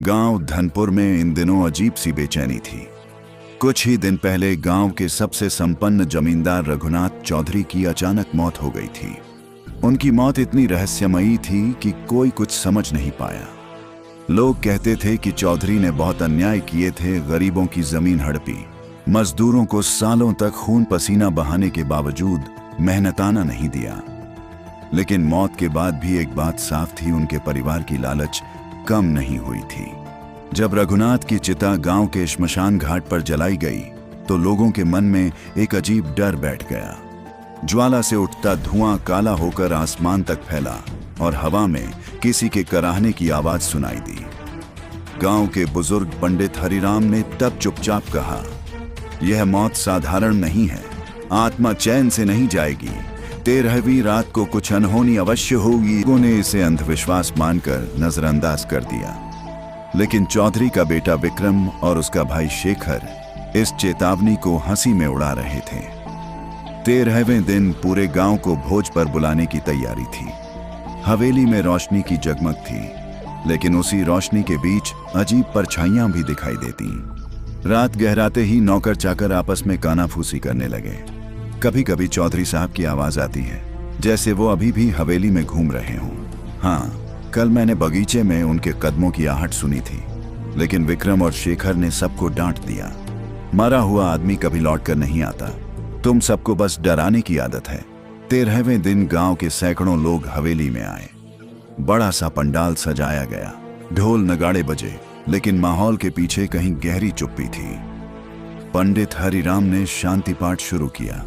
गांव धनपुर में इन दिनों अजीब सी बेचैनी थी। कुछ ही दिन पहले गांव के सबसे संपन्न जमींदार रघुनाथ चौधरी की अचानक मौत हो गई थी। उनकी मौत इतनी रहस्यमयी थी कि कोई कुछ समझ नहीं पाया। लोग कहते थे कि चौधरी ने बहुत अन्याय किए थे, गरीबों की जमीन हड़पी, मजदूरों को सालों तक खून पसीना बहाने के बावजूद मेहनताना नहीं दिया। लेकिन मौत के बाद भी एक बात साफ थी, उनके परिवार की लालच कम नहीं हुई थी। जब रघुनाथ की चिता गांव के श्मशान घाट पर जलाई गई तो लोगों के मन में एक अजीब डर बैठ गया। ज्वाला से उठता धुआं काला होकर आसमान तक फैला और हवा में किसी के कराहने की आवाज सुनाई दी। गांव के बुजुर्ग पंडित हरिराम ने तब चुपचाप कहा, यह मौत साधारण नहीं है, आत्मा चैन से नहीं जाएगी, 13वीं रात को कुछ अनहोनी अवश्य होगी। लोगों ने इसे अंधविश्वास मानकर नजरअंदाज कर दिया, लेकिन चौधरी का बेटा विक्रम और उसका भाई शेखर इस चेतावनी को हंसी में उड़ा रहे थे। 13वें दिन पूरे गांव को भोज पर बुलाने की तैयारी थी। हवेली में रोशनी की जगमग थी, लेकिन उसी रोशनी के बीच अजीब परछाइयां भी दिखाई देती। रात गहराते ही नौकर चाकर आपस में कानाफूसी करने लगे। कभी कभी चौधरी साहब की आवाज आती है, जैसे वो अभी भी हवेली में घूम रहे हों। हाँ, कल मैंने बगीचे में उनके कदमों की आहट सुनी थी, लेकिन विक्रम और शेखर ने सबको डांट दिया। मरा हुआ आदमी कभी लौट कर नहीं आता, तुम सबको बस डराने की आदत है। 13वें दिन गांव के सैकड़ों लोग हवेली में आए। बड़ा सा पंडाल सजाया गया, ढोल नगाड़े बजे, लेकिन माहौल के पीछे कहीं गहरी चुप्पी थी। पंडित हरिराम ने शांति पाठ शुरू किया।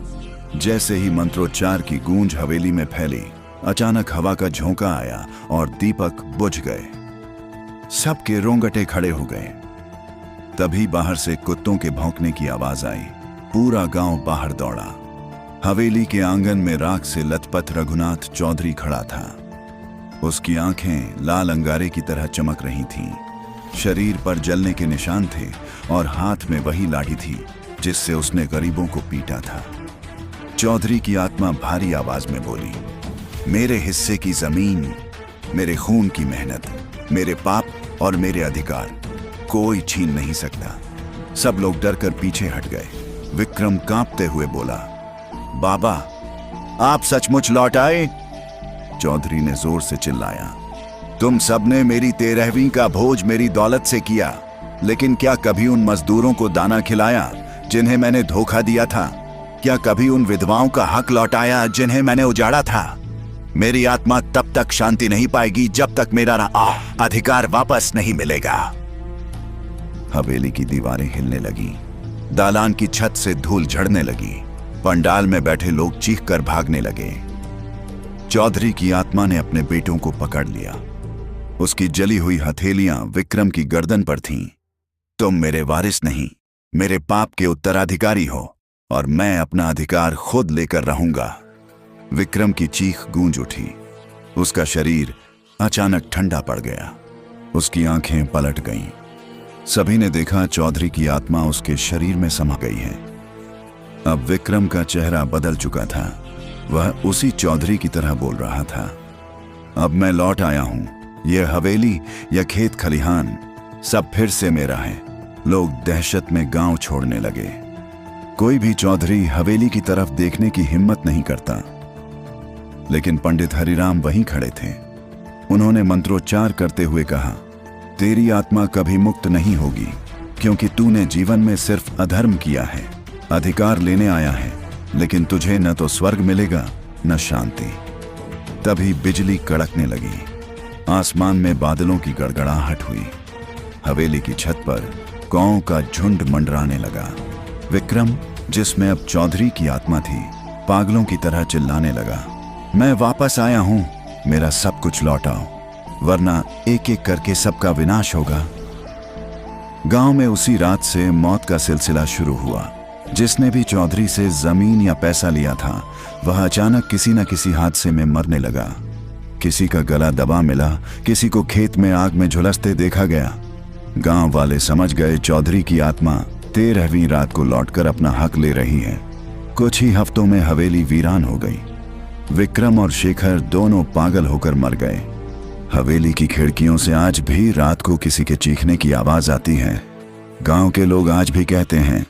जैसे ही मंत्रोच्चार की गूंज हवेली में फैली, अचानक हवा का झोंका आया और दीपक बुझ गए। सबके रोंगटे खड़े हो गए। तभी बाहर से कुत्तों के भौंकने की आवाज आई। पूरा गांव बाहर दौड़ा। हवेली के आंगन में राख से लथपथ रघुनाथ चौधरी खड़ा था। उसकी आंखें लाल अंगारे की तरह चमक रही थीं। शरीर पर जलने के निशान थे और हाथ में वही लाठी थी जिससे उसने गरीबों को पीटा था। चौधरी की आत्मा भारी आवाज में बोली, मेरे हिस्से की जमीन, मेरे खून की मेहनत, मेरे पाप और मेरे अधिकार कोई छीन नहीं सकता। सब लोग डरकर पीछे हट गए। विक्रम कांपते हुए बोला, बाबा, आप सचमुच लौट आए? चौधरी ने जोर से चिल्लाया, तुम सबने मेरी 13वीं का भोज मेरी दौलत से किया, लेकिन क्या कभी उन मजदूरों को दाना खिलाया जिन्हें मैंने धोखा दिया था? क्या कभी उन विधवाओं का हक लौटाया जिन्हें मैंने उजाड़ा था? मेरी आत्मा तब तक शांति नहीं पाएगी जब तक मेरा अधिकार वापस नहीं मिलेगा। हवेली की दीवारें हिलने लगी, दालान की छत से धूल झड़ने लगी, पंडाल में बैठे लोग चीखकर भागने लगे। चौधरी की आत्मा ने अपने बेटों को पकड़ लिया। उसकी जली हुई हथेलियां विक्रम की गर्दन पर थीं। तुम मेरे वारिस नहीं, मेरे पाप के उत्तराधिकारी हो और मैं अपना अधिकार खुद लेकर रहूंगा। विक्रम की चीख गूंज उठी। उसका शरीर अचानक ठंडा पड़ गया। उसकी आंखें पलट गईं। सभी ने देखा चौधरी की आत्मा उसके शरीर में समा गई है। अब विक्रम का चेहरा बदल चुका था। वह उसी चौधरी की तरह बोल रहा था, अब मैं लौट आया हूं। यह हवेली या खेत खलिहान सब फिर से मेरा है। लोग दहशत में गांव छोड़ने लगे। कोई भी चौधरी हवेली की तरफ देखने की हिम्मत नहीं करता, लेकिन पंडित हरिराम वहीं खड़े थे। उन्होंने मंत्रोच्चार करते हुए कहा, तेरी आत्मा कभी मुक्त नहीं होगी, क्योंकि तूने जीवन में सिर्फ अधर्म किया है। अधिकार लेने आया है, लेकिन तुझे न तो स्वर्ग मिलेगा न शांति। तभी बिजली कड़कने लगी। आसमान में बादलों की गड़गड़ाहट हुई। हवेली की छत पर कौओं का झुंड मंडराने लगा। विक्रम, जिसमें अब चौधरी की आत्मा थी, पागलों की तरह चिल्लाने लगा, मैं वापस आया हूं, मेरा सब कुछ लौटाओ, वरना एक एक करके सबका विनाश होगा। गांव में उसी रात से मौत का सिलसिला शुरू हुआ। जिसने भी चौधरी से जमीन या पैसा लिया था, वह अचानक किसी न किसी हादसे में मरने लगा। किसी का गला दबा मिला, किसी को खेत में आग में झुलसते देखा गया। गांव वाले समझ गए चौधरी की आत्मा 13वीं रात को लौटकर अपना हक ले रही है। कुछ ही हफ्तों में हवेली वीरान हो गई। विक्रम और शेखर दोनों पागल होकर मर गए। हवेली की खिड़कियों से आज भी रात को किसी के चीखने की आवाज आती है। गांव के लोग आज भी कहते हैं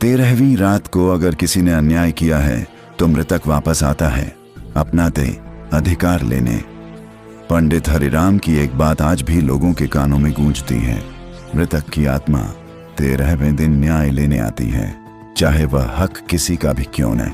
13वीं रात को अगर किसी ने अन्याय किया है तो मृतक वापस आता है अपना दे अधिकार लेने। पंडित हरिराम की एक बात आज भी लोगों के कानों में गूंजती है। मृतक की आत्मा 13वें दिन न्याय लेने आती है, चाहे वह हक किसी का भी क्यों न।